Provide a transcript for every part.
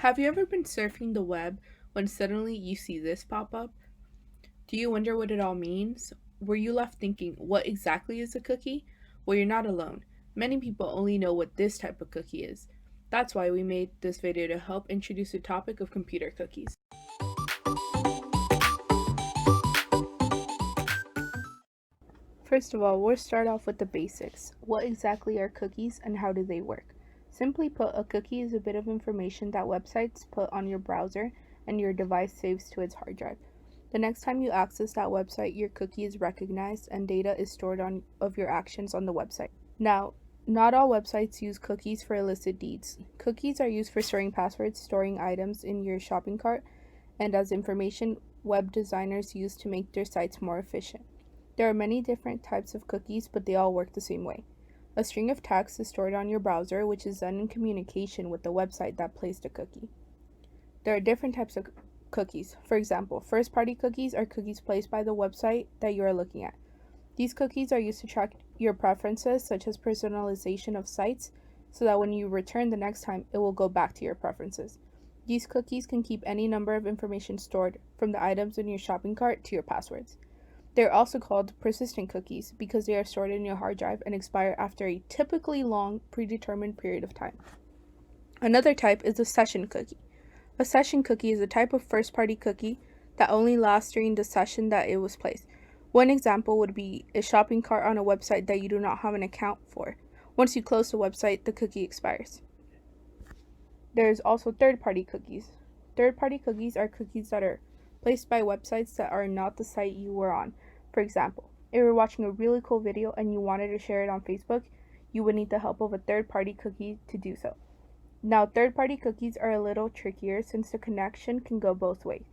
Have you ever been surfing the web when suddenly you see this pop up? Do you wonder what it all means? Were you left thinking, what exactly is a cookie? Well, you're not alone. Many people only know what this type of cookie is. That's why we made this video to help introduce the topic of computer cookies. First of all, we'll start off with the basics. What exactly are cookies and how do they work? Simply put, a cookie is a bit of information that websites put on your browser and your device saves to its hard drive. The next time you access that website, your cookie is recognized and data is stored of your actions on the website. Now, not all websites use cookies for illicit deeds. Cookies are used for storing passwords, storing items in your shopping cart, and as information web designers use to make their sites more efficient. There are many different types of cookies, but they all work the same way. A string of text is stored on your browser, which is then in communication with the website that placed a cookie. There are different types of cookies. For example, first-party cookies are cookies placed by the website that you are looking at. These cookies are used to track your preferences, such as personalization of sites, so that when you return the next time, it will go back to your preferences. These cookies can keep any number of information stored, from the items in your shopping cart to your passwords. They are also called persistent cookies because they are stored in your hard drive and expire after a typically long, predetermined period of time. Another type is a session cookie. A session cookie is a type of first-party cookie that only lasts during the session that it was placed. One example would be a shopping cart on a website that you do not have an account for. Once you close the website, the cookie expires. There is also third-party cookies. Third-party cookies are cookies that are placed by websites that are not the site you were on. For example, if you were watching a really cool video and you wanted to share it on Facebook, you would need the help of a third-party cookie to do so. Now, third-party cookies are a little trickier since the connection can go both ways.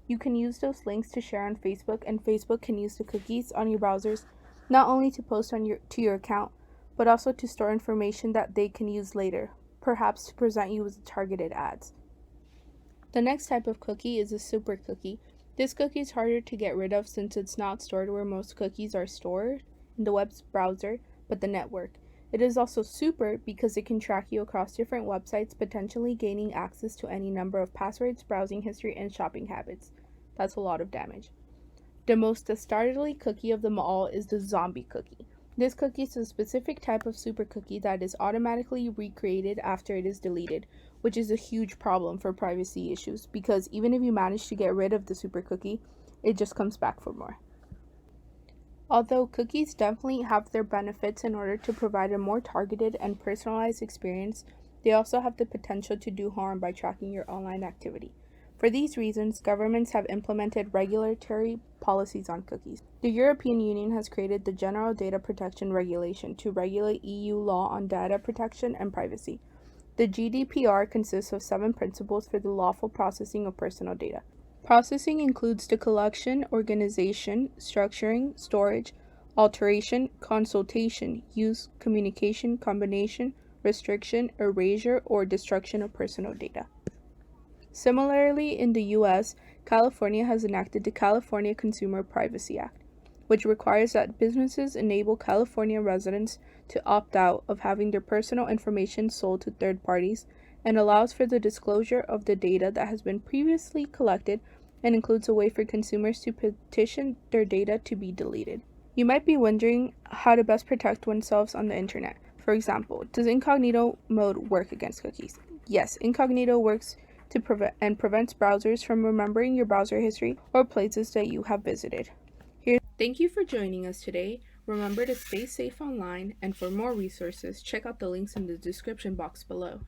You can use those links to share on Facebook, and Facebook can use the cookies on your browsers not only to post to your account, but also to store information that they can use later, perhaps to present you with targeted ads. The next type of cookie is a super cookie. This cookie is harder to get rid of since it's not stored where most cookies are stored, in the web's browser, but the network. It is also super because it can track you across different websites, potentially gaining access to any number of passwords, browsing history, and shopping habits. That's a lot of damage. The most dastardly cookie of them all is the zombie cookie. This cookie is a specific type of super cookie that is automatically recreated after it is deleted, which is a huge problem for privacy issues because even if you manage to get rid of the super cookie, it just comes back for more. Although cookies definitely have their benefits in order to provide a more targeted and personalized experience, they also have the potential to do harm by tracking your online activity. For these reasons, governments have implemented regulatory policies on cookies. The European Union has created the General Data Protection Regulation to regulate EU law on data protection and privacy. The GDPR consists of 7 principles for the lawful processing of personal data. Processing includes the collection, organization, structuring, storage, alteration, consultation, use, communication, combination, restriction, erasure, or destruction of personal data. Similarly, in the U.S., California has enacted the California Consumer Privacy Act, which requires that businesses enable California residents to opt out of having their personal information sold to third parties and allows for the disclosure of the data that has been previously collected and includes a way for consumers to petition their data to be deleted. You might be wondering how to best protect oneself on the internet. For example, does incognito mode work against cookies? Yes, incognito works to prevents browsers from remembering your browser history or places that you have visited. Thank you for joining us today. Remember to stay safe online, and for more resources, check out the links in the description box below.